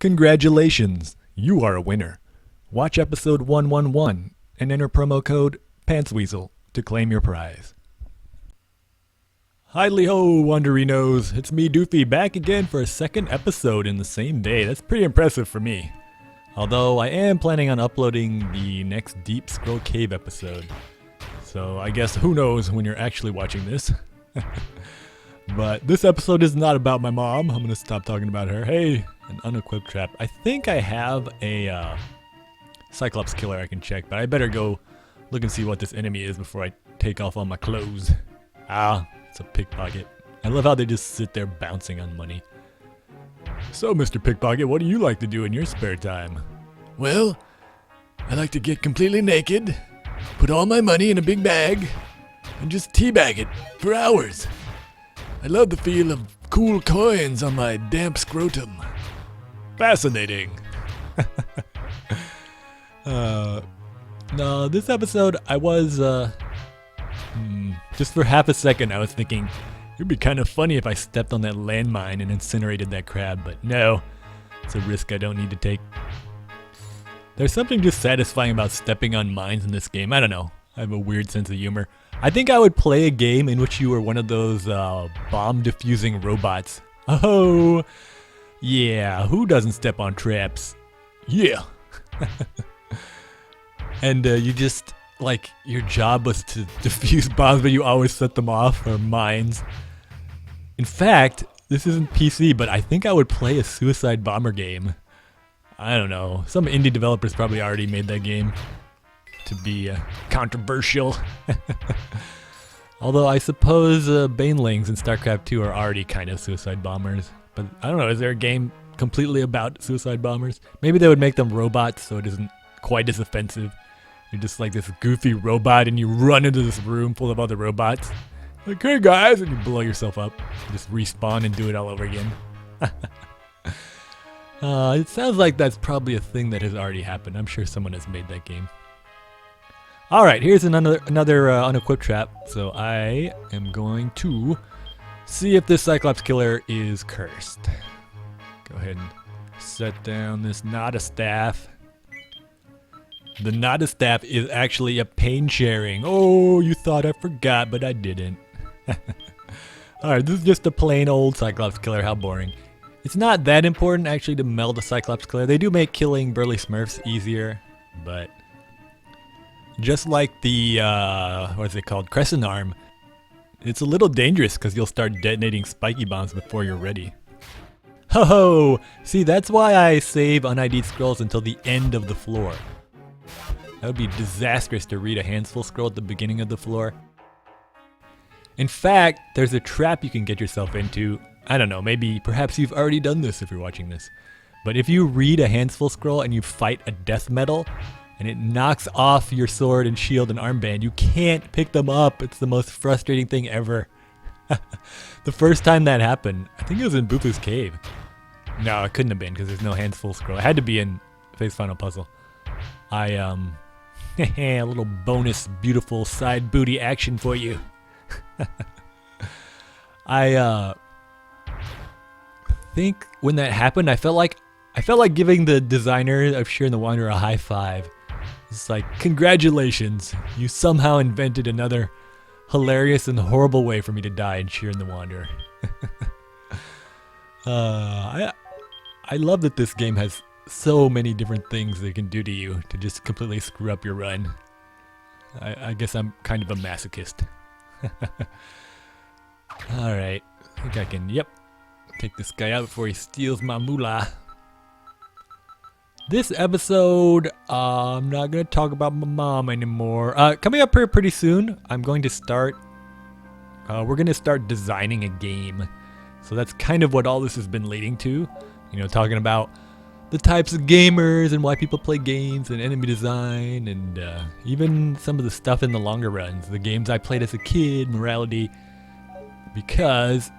Congratulations, you are a winner. Watch episode 111 and enter promo code PantsWeasel to claim your prize. Hi ho, Wanderinos, it's me Doofy back again for a second episode in the same day. That's pretty impressive for me. Although I am planning on uploading the next Deep Scroll Cave episode. So I guess who knows when you're actually watching this. But this episode is not about my mom. I'm going to stop talking about her. Hey, an unequipped trap. I think I have a Cyclops killer I can check, but I better go look and see what this enemy is before I take off all my clothes. Ah, it's a pickpocket. I love how they just sit there bouncing on money. So, Mr. Pickpocket, what do you like to do in your spare time? Well, I like to get completely naked, put all my money in a big bag, and just teabag it for hours. I love the feel of cool coins on my damp scrotum. Fascinating. No, this episode I was, just for half a second I was thinking, it'd be kind of funny if I stepped on that landmine and incinerated that crab, but no, it's a risk I don't need to take. There's something just satisfying about stepping on mines in this game. I don't know. I have a weird sense of humor. I think I would play a game in which you were one of those bomb diffusing robots. Oh, yeah. Who doesn't step on traps? Yeah. And you just, like, your job was to defuse bombs, but you always set them off, or mines. In fact, this isn't PC, but I think I would play a suicide bomber game. I don't know. Some indie developers probably already made that game to be controversial. Although I suppose banelings in StarCraft 2 are already kind of suicide bombers. But I don't know, is there a game completely about suicide bombers? Maybe they would make them robots so it isn't quite as offensive. You're just like this goofy robot and you run into this room full of other robots. Like, hey guys, and you blow yourself up. You just respawn and do it all over again. It sounds like that's probably a thing that has already happened. I'm sure someone has made that game. Alright, here's another unequipped trap. So I am going to see if this Cyclops killer is cursed. Go ahead and set down this Nada staff. The Nada staff is actually a pain sharing. Oh, you thought I forgot, but I didn't. Alright, this is just a plain old Cyclops killer. How boring. It's not that important actually to meld a Cyclops killer. They do make killing burly smurfs easier, but just like the, what is it called, Crescent Arm, it's a little dangerous because you'll start detonating spiky bombs before you're ready. Ho ho! See, that's why I save un-ID'd scrolls until the end of the floor. That would be disastrous to read a handsful scroll at the beginning of the floor. In fact, there's a trap you can get yourself into. I don't know, perhaps you've already done this if you're watching this. But if you read a handsful scroll and you fight a death metal, and it knocks off your sword and shield and armband, you can't pick them up. It's the most frustrating thing ever. The first time that happened, I think it was in Bufu's cave. No, it couldn't have been because there's no handsful scroll. It had to be in Phase Final Puzzle. A little bonus beautiful side booty action for you. I think when that happened, I felt like giving the designer of Shiren the Wanderer a high five. It's like, congratulations, you somehow invented another hilarious and horrible way for me to die in Shiren the Wanderer. I love that this game has so many different things they can do to you to just completely screw up your run. I guess I'm kind of a masochist. Alright, I think I can, take this guy out before he steals my moolah. This episode, I'm not going to talk about my mom anymore. Coming up here pretty soon, I'm going to start, we're going to start designing a game. So that's kind of what all this has been leading to. You know, talking about the types of gamers and why people play games and enemy design and even some of the stuff in the longer runs. The games I played as a kid, morality. Because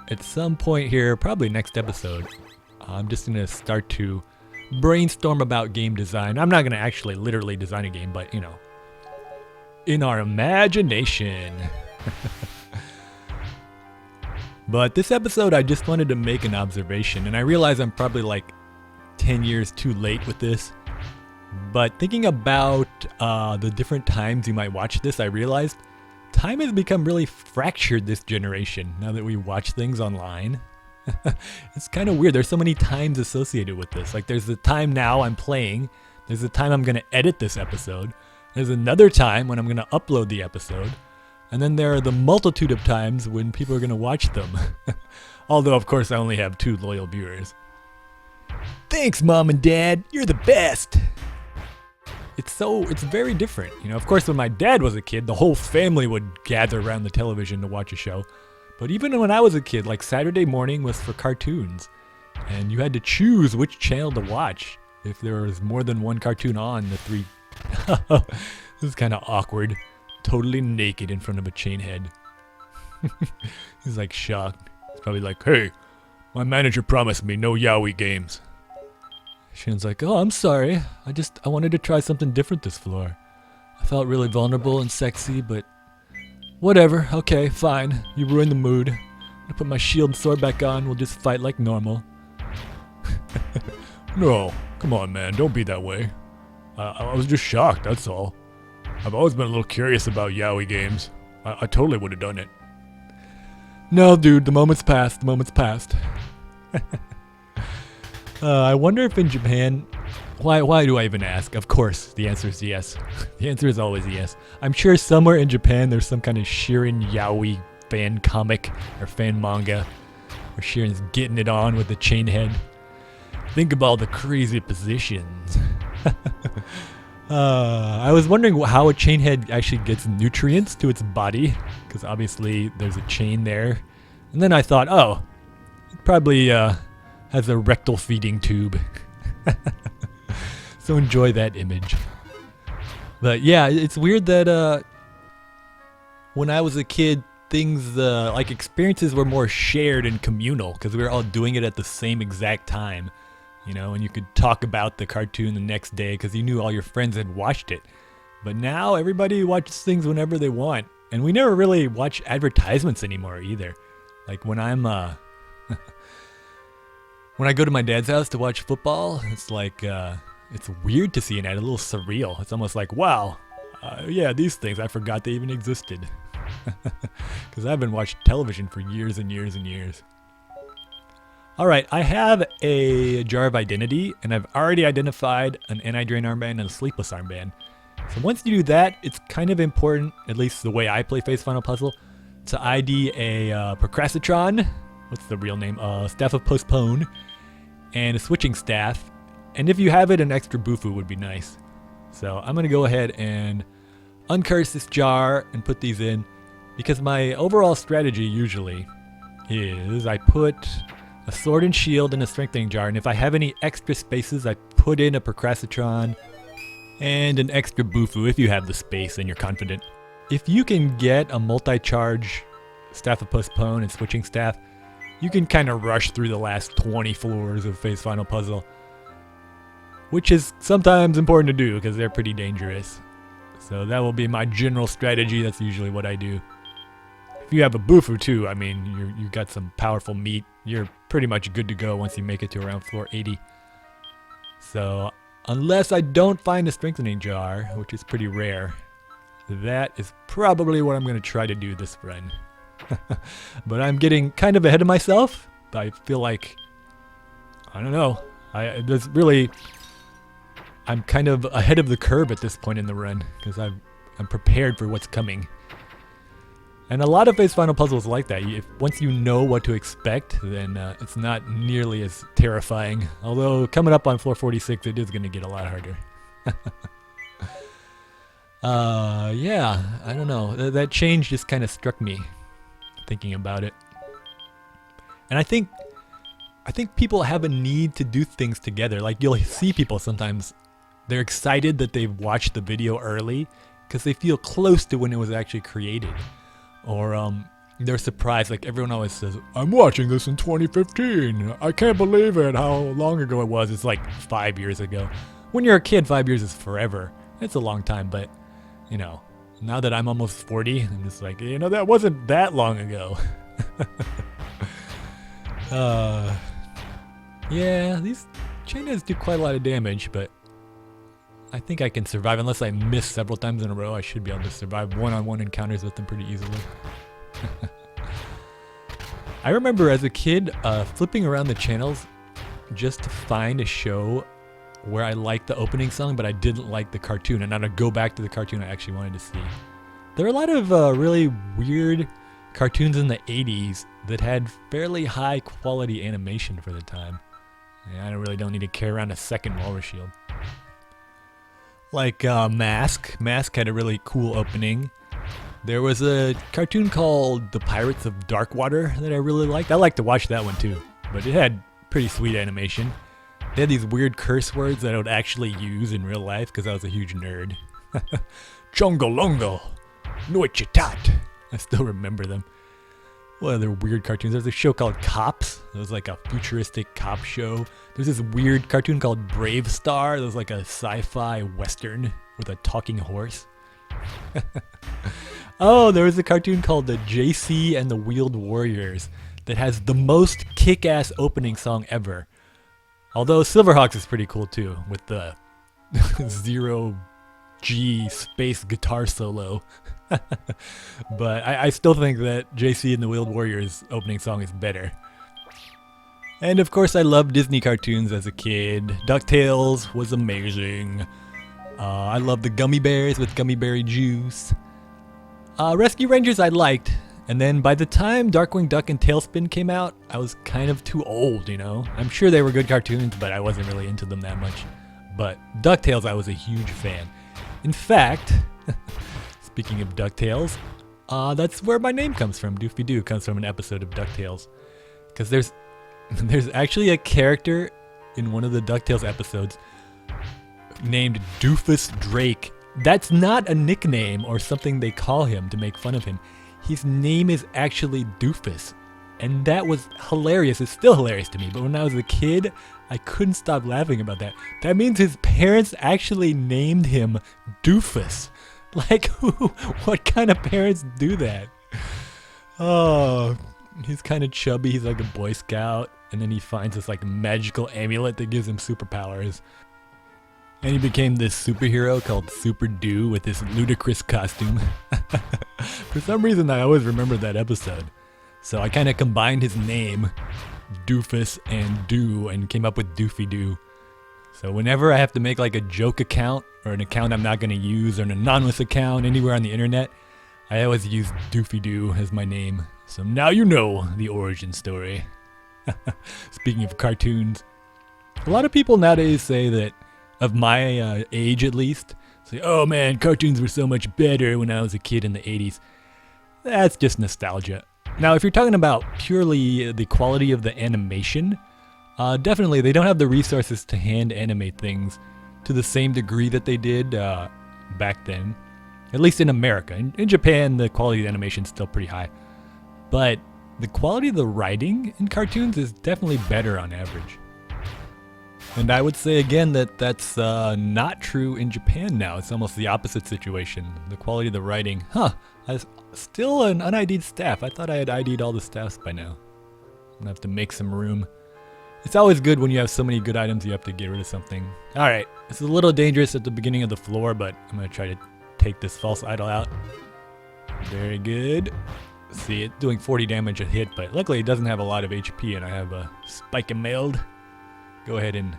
at some point here, probably next episode, I'm just going to start to brainstorm about game design. I'm not going to actually literally design a game, but, you know, in our imagination. But this episode, I just wanted to make an observation, and I realize I'm probably like 10 years too late with this. But thinking about the different times you might watch this, I realized time has become really fractured this generation now that we watch things online. It's kind of weird. There's so many times associated with this. Like there's the time now I'm playing. There's the time I'm going to edit this episode. There's another time when I'm going to upload the episode. And then there are the multitude of times when people are going to watch them. Although, of course, I only have 2 loyal viewers. Thanks, Mom and Dad. You're the best. It's very different. You know, of course, when my dad was a kid, the whole family would gather around the television to watch a show. But even when I was a kid, like Saturday morning was for cartoons. And you had to choose which channel to watch if there was more than one cartoon on the 3. This is kind of awkward. Totally naked in front of a Chainhead. He's like shocked. He's probably like, hey, my manager promised me no yaoi games. Shiren's like, oh, I'm sorry. I wanted to try something different this floor. I felt really vulnerable and sexy, but whatever. Okay, fine. You ruined the mood. I'm gonna put my shield and sword back on. We'll just fight like normal. No, come on, man. Don't be that way. I was just shocked, that's all. I've always been a little curious about yaoi games. I totally would have done it. No, dude, the moment's passed. The moment's passed. I wonder if in Japan, why do I even ask? Of course, the answer is yes. The answer is always yes. I'm sure somewhere in Japan there's some kind of Shiren yaoi fan comic or fan manga where Shiren's getting it on with the Chainhead. Think of all the crazy positions. I was wondering how a Chainhead actually gets nutrients to its body, because obviously there's a chain there. And then I thought, oh, it probably has a rectal feeding tube. So enjoy that image. But yeah, it's weird that when I was a kid, things like experiences were more shared and communal, because we were all doing it at the same exact time. You know, and you could talk about the cartoon the next day because you knew all your friends had watched it. But now everybody watches things whenever they want. And we never really watch advertisements anymore either. Like when I'm, when I go to my dad's house to watch football, it's like, it's weird to see an ad, a little surreal. It's almost like, wow, yeah, these things, I forgot they even existed. Because I haven't watched television for years and years and years. Alright, I have a jar of identity, and I've already identified an anti-drain armband and a sleepless armband. So once you do that, it's kind of important, at least the way I play Face Final Puzzle, to ID a procrastitron, what's the real name, staff of postpone, and a switching staff. And if you have it, an extra bufu would be nice. So I'm going to go ahead and uncurse this jar and put these in, because my overall strategy usually is I put a sword and shield in a strengthening jar, and if I have any extra spaces, I put in a procrastitron and an extra bufu if you have the space and you're confident. If you can get a multi-charge staff of postpone and switching staff, you can kind of rush through the last 20 floors of Face Final Puzzle, which is sometimes important to do because they're pretty dangerous. So that will be my general strategy. That's usually what I do. If you have a bufu too, I mean, you got some powerful meat, you're pretty much good to go once you make it to around floor 80. So, unless I don't find a strengthening jar, which is pretty rare, that is probably what I'm going to try to do this run. But I'm getting kind of ahead of myself. I feel like, I don't know, I'm kind of ahead of the curve at this point in the run, because I'm prepared for what's coming. And a lot of Face Final Puzzles like that. Once you know what to expect, then it's not nearly as terrifying. Although coming up on floor 46, it is going to get a lot harder. Yeah, I don't know. That change just kind of struck me, thinking about it. And I think people have a need to do things together. Like you'll see people sometimes, they're excited that they've watched the video early because they feel close to when it was actually created. Or they're surprised, like everyone always says, I'm watching this in 2015. I can't believe it, how long ago it was. It's like 5 years ago. When you're a kid, 5 years is forever. It's a long time, but, you know, now that I'm almost 40, I'm just like, you know, that wasn't that long ago. Yeah, these chainheads do quite a lot of damage, but I think I can survive unless I miss several times in a row. I should be able to survive one-on-one encounters with them pretty easily. I remember as a kid flipping around the channels just to find a show where I liked the opening song, but I didn't like the cartoon, and now to go back to the cartoon I actually wanted to see. There are a lot of really weird cartoons in the 80s that had fairly high quality animation for the time. Yeah, I really don't need to carry around a second walrus shield. Like Mask. Mask had a really cool opening. There was a cartoon called The Pirates of Darkwater that I really liked. I liked to watch that one too, but it had pretty sweet animation. They had these weird curse words that I would actually use in real life because I was a huge nerd. Chongolongo, Noichitat. I still remember them. What other weird cartoons? There's a show called Cops. It was like a futuristic cop show. There's this weird cartoon called Brave Star. It was like a sci-fi western with a talking horse. Oh, there was a cartoon called the JC and the Wheeled Warriors that has the most kick-ass opening song ever. Although Silverhawks is pretty cool too, with the zero G space guitar solo. But I still think that JC and the Wheeled Warriors opening song is better. And of course I loved Disney cartoons as a kid. DuckTales was amazing. I loved the Gummy Bears with Gummy Berry Juice. Rescue Rangers I liked, and then by the time Darkwing Duck and Tailspin came out, I was kind of too old, you know? I'm sure they were good cartoons, but I wasn't really into them that much. But DuckTales I was a huge fan. In fact, speaking of DuckTales, that's where my name comes from. Doofy Doo comes from an episode of DuckTales. Because there's actually a character in one of the DuckTales episodes named Doofus Drake. That's not a nickname or something they call him to make fun of him. His name is actually Doofus. And that was hilarious. It's still hilarious to me. But when I was a kid, I couldn't stop laughing about that. That means his parents actually named him Doofus. Like, what kind of parents do that? Oh, he's kind of chubby. He's like a Boy Scout. And then he finds this like magical amulet that gives him superpowers. And he became this superhero called Super Doo with this ludicrous costume. For some reason, I always remembered that episode. So I kind of combined his name, Doofus and Doo, and came up with Doofy Doo. So whenever I have to make like a joke account, or an account I'm not going to use, or an anonymous account anywhere on the internet, I always use Doofy Doo as my name. So now you know the origin story. Speaking of cartoons, a lot of people nowadays say that, of my age at least, say, oh man, cartoons were so much better when I was a kid in the 80s. That's just nostalgia. Now, if you're talking about purely the quality of the animation, definitely they don't have the resources to hand animate things to the same degree that they did back then. At least in America. In Japan, the quality of the animation is still pretty high. But the quality of the writing in cartoons is definitely better on average. And I would say again that that's not true in Japan now. It's almost the opposite situation. The quality of the writing, still an un-ID'd staff. I thought I had ID'd all the staffs by now. I'm gonna have to make some room. It's always good when you have so many good items you have to get rid of something. Alright, it's a little dangerous at the beginning of the floor, but I'm gonna try to take this false idol out. Very good. See, it's doing 40 damage a hit, but luckily it doesn't have a lot of HP and I have a spike and mailed. Go ahead and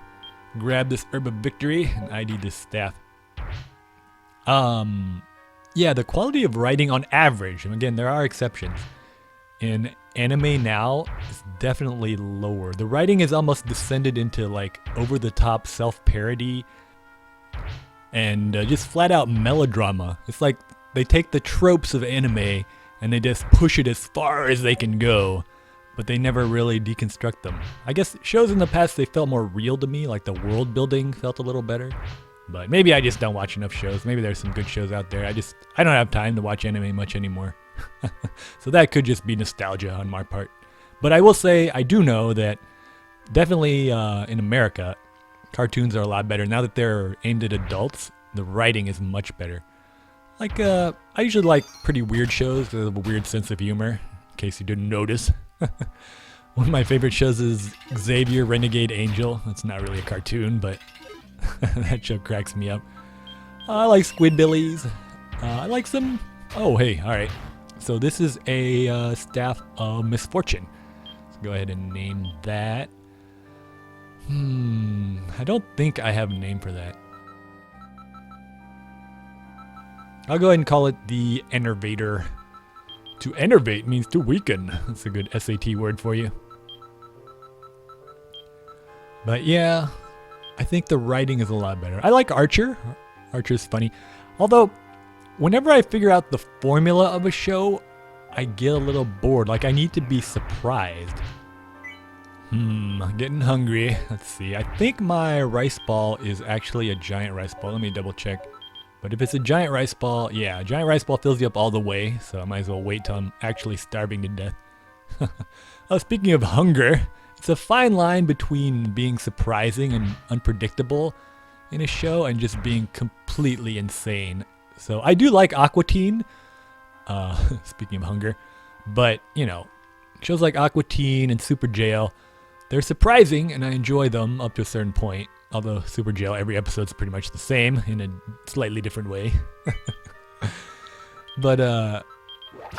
grab this Herb of Victory and ID this staff. Yeah, the quality of writing on average, and again, there are exceptions, in anime now is definitely lower. The writing is almost descended into like over-the-top self-parody and just flat-out melodrama. It's like they take the tropes of anime and they just push it as far as they can go, but they never really deconstruct them. I guess shows in the past, they felt more real to me, like the world building felt a little better. But maybe I just don't watch enough shows. Maybe there's some good shows out there. I don't have time to watch anime much anymore. So that could just be nostalgia on my part. But I will say, I do know that definitely in America, cartoons are a lot better. Now that they're aimed at adults, the writing is much better. Like, I usually like pretty weird shows that have a weird sense of humor, in case you didn't notice. One of my favorite shows is Xavier Renegade Angel. It's not really a cartoon, but that show cracks me up. I like Squidbillies. I like some... Oh, hey, alright. So this is a staff of misfortune. Let's go ahead and name that. I don't think I have a name for that. I'll go ahead and call it the Enervator. To enervate means to weaken. That's a good SAT word for you. But yeah, I think the writing is a lot better. I like Archer. Archer's funny. Although, whenever I figure out the formula of a show, I get a little bored. Like, I need to be surprised. Getting hungry. Let's see. I think my rice ball is actually a giant rice ball. Let me double check. But if it's a giant rice ball, yeah, a giant rice ball fills you up all the way, so I might as well wait till I'm actually starving to death. Speaking of hunger, it's a fine line between being surprising and unpredictable in a show and just being completely insane. So I do like Aqua Teen, speaking of hunger, but, you know, shows like Aqua Teen and Super Jail, they're surprising and I enjoy them up to a certain point. Although Super Jail, every episode's pretty much the same in a slightly different way. But I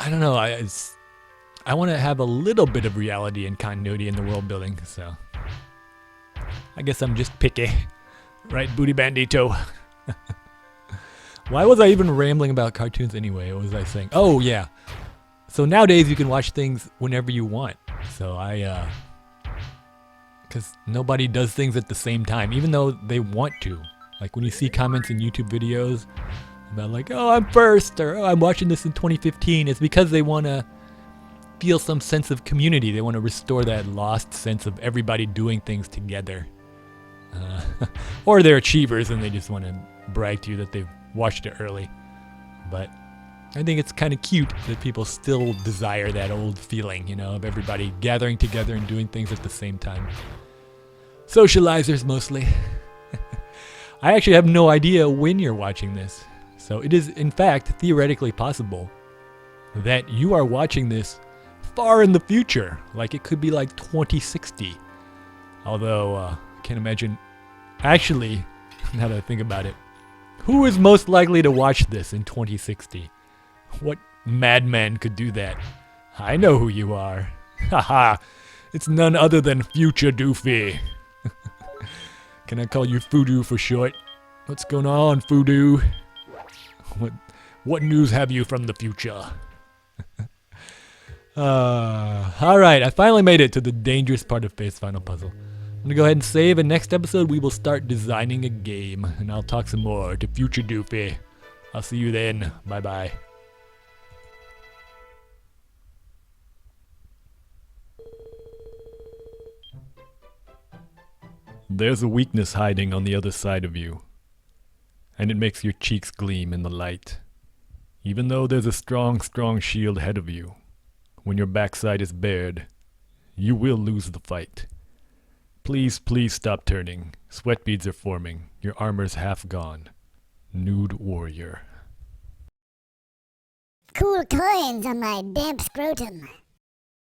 don't know. I want to have a little bit of reality and continuity in the world building. So I guess I'm just picky, right, Booty Bandito? Why was I even rambling about cartoons anyway? What was I saying? Oh yeah. So nowadays you can watch things whenever you want. So because nobody does things at the same time, even though they want to. Like when you see comments in YouTube videos about like, oh, I'm first, or oh, I'm watching this in 2015, it's because they want to feel some sense of community. They want to restore that lost sense of everybody doing things together. Or they're achievers and they just want to brag to you that they've watched it early. But I think it's kind of cute that people still desire that old feeling, you know, of everybody gathering together and doing things at the same time. Socializers mostly. I actually have no idea when you're watching this. So it is, in fact, theoretically possible that you are watching this far in the future. Like it could be like 2060. Although, I can't imagine. Actually, now that I think about it, who is most likely to watch this in 2060? What madman could do that? I know who you are. Haha, it's none other than future Doofy. Can I call you FuDoo for short? What's going on, FuDoo? What news have you from the future? Alright, I finally made it to the dangerous part of Faith's final puzzle. I'm gonna go ahead and save, and next episode we will start designing a game, and I'll talk some more to future Doofy. I'll see you then. Bye bye. There's a weakness hiding on the other side of you, and it makes your cheeks gleam in the light. Even though there's a strong, strong shield ahead of you, when your backside is bared, you will lose the fight. Please, please stop turning. Sweat beads are forming. Your armor's half gone. Nude warrior. Cool coins on my damp scrotum.